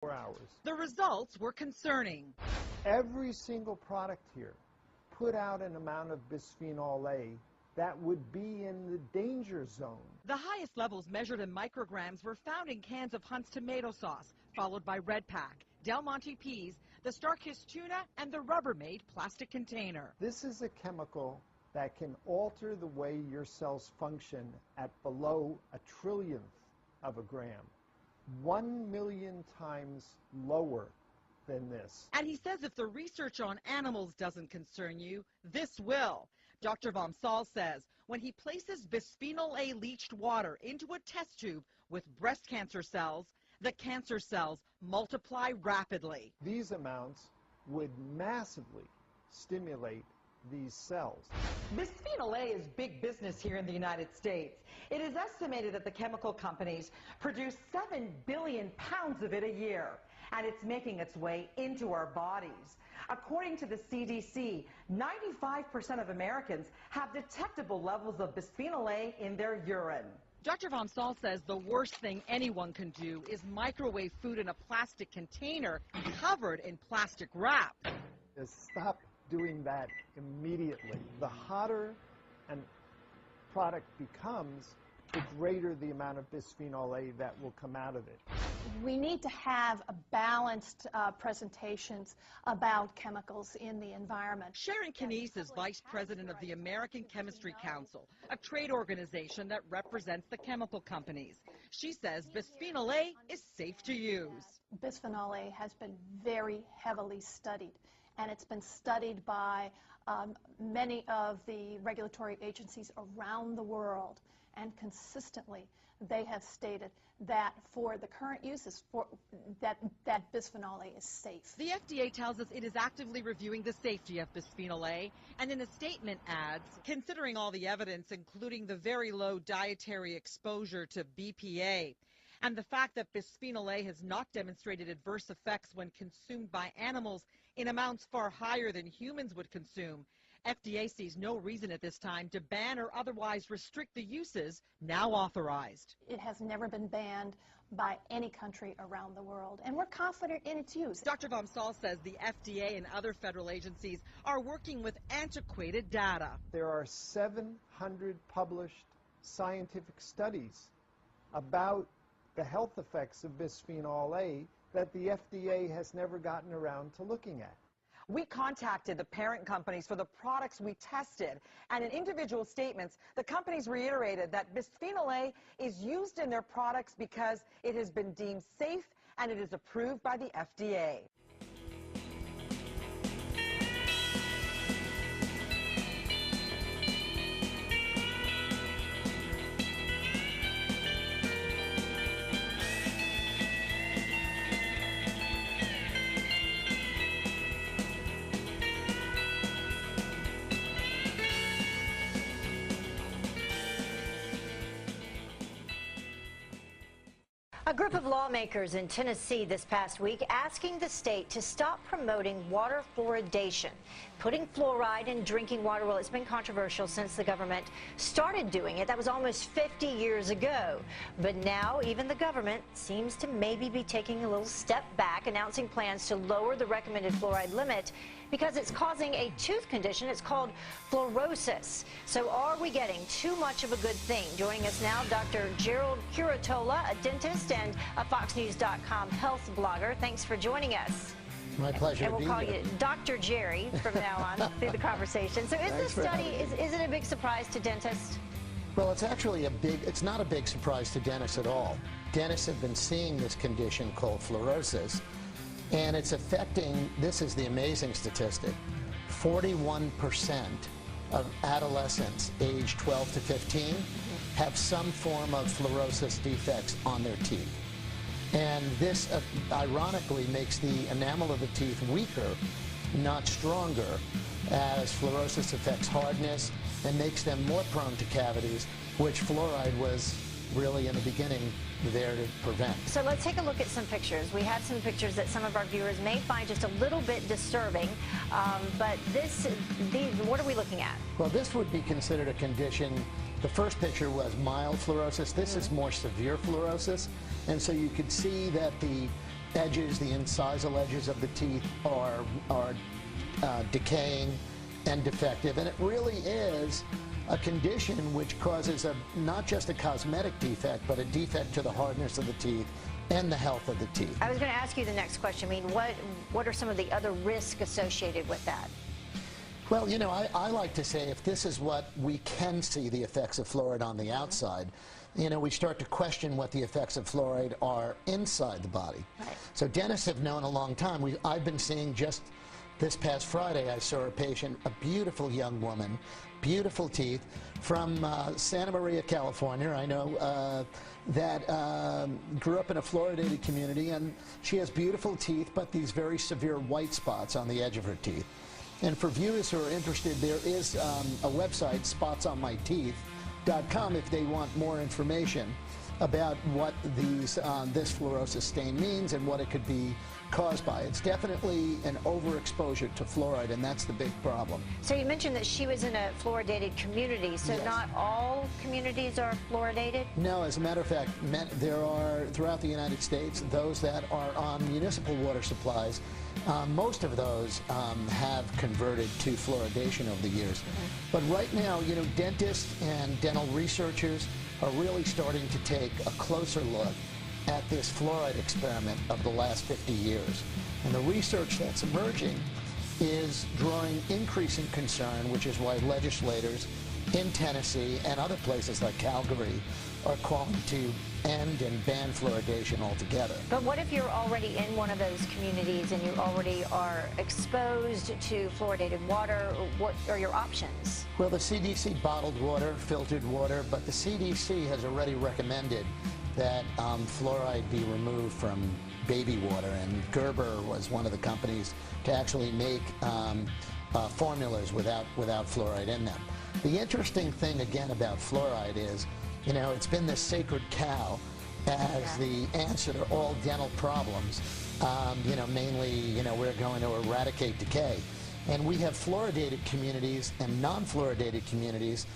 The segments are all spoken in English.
4 hours. The results were concerning. Every single product here put out an amount of bisphenol A that would be in the danger zone. The highest levels measured in micrograms were found in cans of Hunt's tomato sauce, followed by Red Pack, Del Monte peas, the Starkist tuna, and the Rubbermaid plastic container. This is a chemical that can alter the way your cells function at below a trillionth of a gram. 1 million times lower than this. And he says if the research on animals doesn't concern you, this will. Dr. Vamsal says when he places bisphenol A leached water into a test tube with breast cancer cells, the cancer cells multiply rapidly. These amounts would massively stimulate these cells. Bisphenol A is big business here in the United States. It is estimated that the chemical companies produce 7 billion pounds of it a year, and it's making its way into our bodies. According to the CDC, 95% of Americans have detectable levels of bisphenol A in their urine. Dr. Vamsal says the worst thing anyone can do is microwave food in a plastic container covered in plastic wrap. Stop doing that immediately. The hotter a product becomes, the greater the amount of bisphenol A that will come out of it. We need to have a balanced presentations about chemicals in the environment. Sharon Knies is vice president of the American Chemistry Council, a trade organization that represents the chemical companies. She says bisphenol A is safe to use. Bisphenol A has been very heavily studied, and it's been studied by many of the regulatory agencies around the world, and consistently they have stated that for the current uses, that bisphenol A is safe. The FDA tells us it is actively reviewing the safety of bisphenol A, and in a statement adds, considering all the evidence, including the very low dietary exposure to BPA, and the fact that bisphenol A has not demonstrated adverse effects when consumed by animals in amounts far higher than humans would consume, FDA sees no reason at this time to ban or otherwise restrict the uses now authorized. It has never been banned by any country around the world, and we're confident in its use. Dr. Vamsal says the FDA and other federal agencies are working with antiquated data. There are 700 published scientific studies about the health effects of bisphenol A that the FDA has never gotten around to looking at. We contacted the parent companies for the products we tested, and in individual statements, the companies reiterated that bisphenol A is used in their products because it has been deemed safe and it is approved by the FDA. A group of lawmakers in Tennessee this past week asking the state to stop promoting water fluoridation. Putting fluoride in drinking water, well, it's been controversial since the government started doing it. That was almost 50 years ago. But now even the government seems to maybe be taking a little step back, announcing plans to lower the recommended fluoride limit because it's causing a tooth condition. It's called fluorosis. So are we getting too much of a good thing? Joining us now, Dr. Gerald Curatola, a dentist and a FoxNews.com health blogger. Thanks for joining us. My pleasure. And we'll call you Dr. Jerry from now on through the conversation. So is this study, is it a big surprise to dentists? Well, it's actually it's not a big surprise to dentists at all. Dentists have been seeing this condition called fluorosis, and it's affecting, this is the amazing statistic, 41% of adolescents aged 12 to 15 have some form of fluorosis defects on their teeth. And this, ironically, makes the enamel of the teeth weaker, not stronger, as fluorosis affects hardness and makes them more prone to cavities, which fluoride was really, in the beginning, there to prevent. So let's take a look at some pictures. We have some pictures that some of our viewers may find just a little bit disturbing, but what are we looking at? Well, this would be considered a condition. The first picture was mild fluorosis. This is more severe fluorosis. And so you could see that the edges, the incisal edges of the teeth are decaying and defective, and it really is a condition which causes not just a cosmetic defect, but a defect to the hardness of the teeth and the health of the teeth. I was going to ask you the next question. I mean, what are some of the other risks associated with that? Well, you know, I like to say if this is what we can see the effects of fluoride on the outside, you know, we start to question what the effects of fluoride are inside the body. Right. So dentists have known a long time. I've been seeing just this past Friday, I saw a patient, a beautiful young woman, beautiful teeth, from Santa Maria, California. I know that grew up in a fluoridated community, and she has beautiful teeth, but these very severe white spots on the edge of her teeth. And for viewers who are interested, there is a website, spotsonmyteeth.com, if they want more information about what this fluorosis stain means and what it could be caused by. It's definitely an overexposure to fluoride, and that's the big problem. So you mentioned that she was in a fluoridated community, so Yes. Not all communities are fluoridated? No, as a matter of fact, there are, throughout the United States, those that are on municipal water supplies. Most of those have converted to fluoridation over the years. But right now, you know, dentists and dental researchers are really starting to take a closer look at this fluoride experiment of the last 50 years. And the research that's emerging is drawing increasing concern, which is why legislators in Tennessee and other places like Calgary are calling to end and ban fluoridation altogether. But what if you're already in one of those communities and you already are exposed to fluoridated water? What are your options? Well, the CDC bottled water, filtered water, but the CDC has already recommended that fluoride be removed from baby water, and Gerber was one of the companies to actually make formulas without fluoride in them. The interesting thing again about fluoride is, you know, it's been this sacred cow as the answer to all dental problems. You know, mainly, you know, we're going to eradicate decay. And we have fluoridated communities and non-fluoridated communities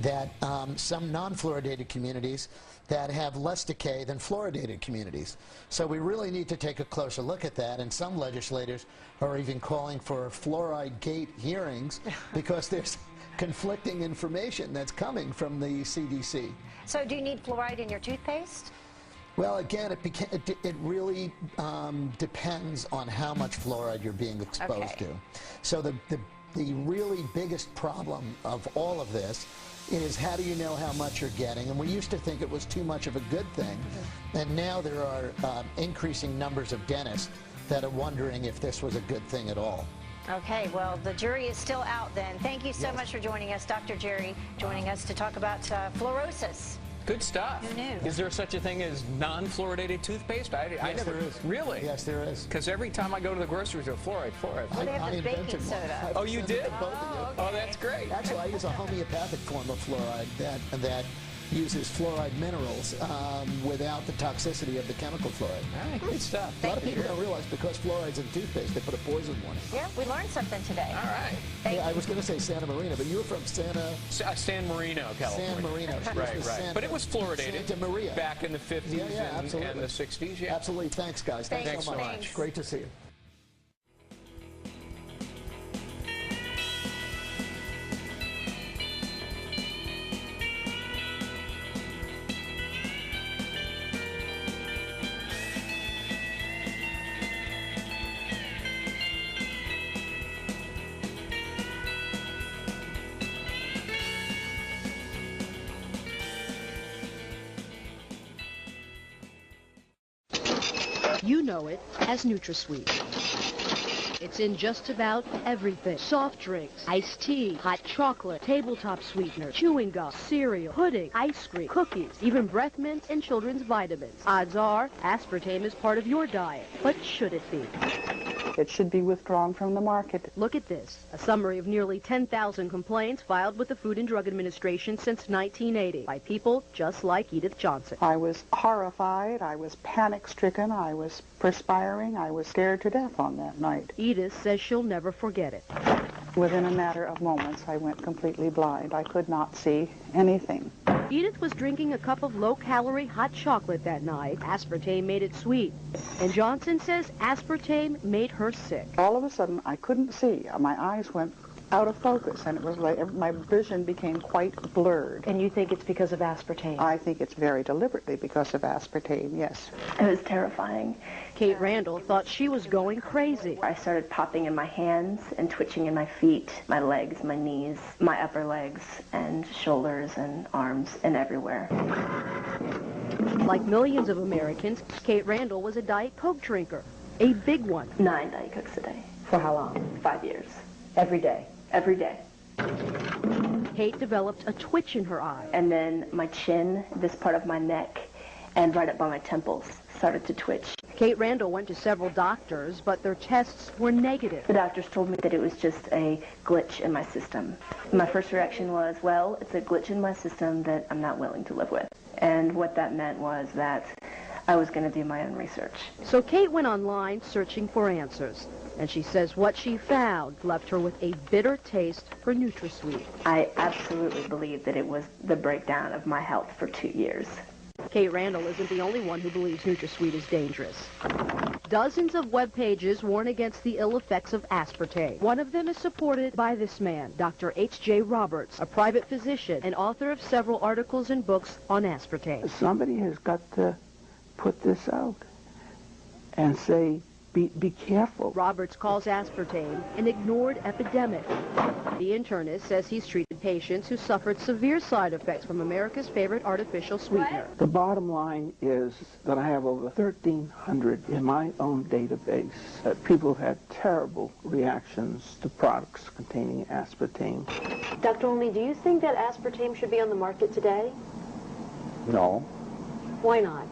that, some non-fluoridated communities that have less decay than fluoridated communities. So we really need to take a closer look at that, and some legislators are even calling for fluoride gate hearings because there's conflicting information that's coming from the CDC. So do you need fluoride in your toothpaste? Well, again, it really depends on how much fluoride you're being exposed to. So the really biggest problem of all of this is how do you know how much you're getting? And we used to think it was too much of a good thing, and now there are increasing numbers of dentists that are wondering if this was a good thing at all. Okay, well, the jury is still out then. Thank you so much for joining us, Dr. Jerry, joining us to talk about fluorosis. Good stuff. Who knew? Is there such a thing as non-fluoridated toothpaste? I Yes, never, there is. Really? Yes, there is. Because every time I go to the grocery store, fluoride. Well, they have this baking invented one. soda. Oh, you did? Both of you. Oh, that's great. Actually, I use a homeopathic form of fluoride that uses fluoride minerals without the toxicity of the chemical fluoride. All right, good stuff. A lot of people don't realize because fluoride's in toothpaste, they put a poison warning. Yeah, we learned something today. All right. Yeah, I was going to say Santa Marina, but you were from San Marino, California. San Marino. Right. But it was fluoridated Santa Maria. back in the 50s and the 60s. Yeah. Absolutely. Thanks, guys. Thanks so much. Thanks. Great to see you. You know it as NutraSweet. It's in just about everything. Soft drinks, iced tea, hot chocolate, tabletop sweetener, chewing gum, cereal, pudding, ice cream, cookies, even breath mints and children's vitamins. Odds are, aspartame is part of your diet. But should it be? It should be withdrawn from the market. Look at this. A summary of nearly 10,000 complaints filed with the Food and Drug Administration since 1980 by people just like Edith Johnson. I was horrified. I was panic-stricken. I was perspiring. I was scared to death on that night. Edith says she'll never forget it. Within a matter of moments, I went completely blind. I could not see anything. Edith was drinking a cup of low-calorie hot chocolate that night. Aspartame made it sweet. And Johnson says aspartame made her sick. All of a sudden, I couldn't see. My eyes went out of focus, and it was like my vision became quite blurred. And you think it's because of aspartame? I think it's very deliberately because of aspartame, yes. It was terrifying. Kate Randall thought she was going crazy. I started popping in my hands and twitching in my feet, my legs, my knees, my upper legs, and shoulders and arms and everywhere. Like millions of Americans, Kate Randall was a Diet Coke drinker, a big one. 9 Diet Cokes a day. For how long? 5 years. Every day. Every day. Kate developed a twitch in her eye. And then my chin, this part of my neck, and right up by my temples started to twitch. Kate Randall went to several doctors, but their tests were negative. The doctors told me that it was just a glitch in my system. My first reaction was, well, it's a glitch in my system that I'm not willing to live with. And what that meant was that I was going to do my own research. So Kate went online searching for answers. And she says what she found left her with a bitter taste for NutraSweet. I absolutely believe that it was the breakdown of my health for 2 years. Kate Randall isn't the only one who believes NutraSweet is dangerous. Dozens of web pages warn against the ill effects of aspartame. One of them is supported by this man, Dr. H.J. Roberts, a private physician and author of several articles and books on aspartame. Somebody has got to put this out and say, be careful. Roberts calls aspartame an ignored epidemic. The internist says he's treated patients who suffered severe side effects from America's favorite artificial sweetener. The bottom line is that I have over 1,300 in my own database that people have had terrible reactions to products containing aspartame. Dr. Olney, do you think that aspartame should be on the market today? No. Why not?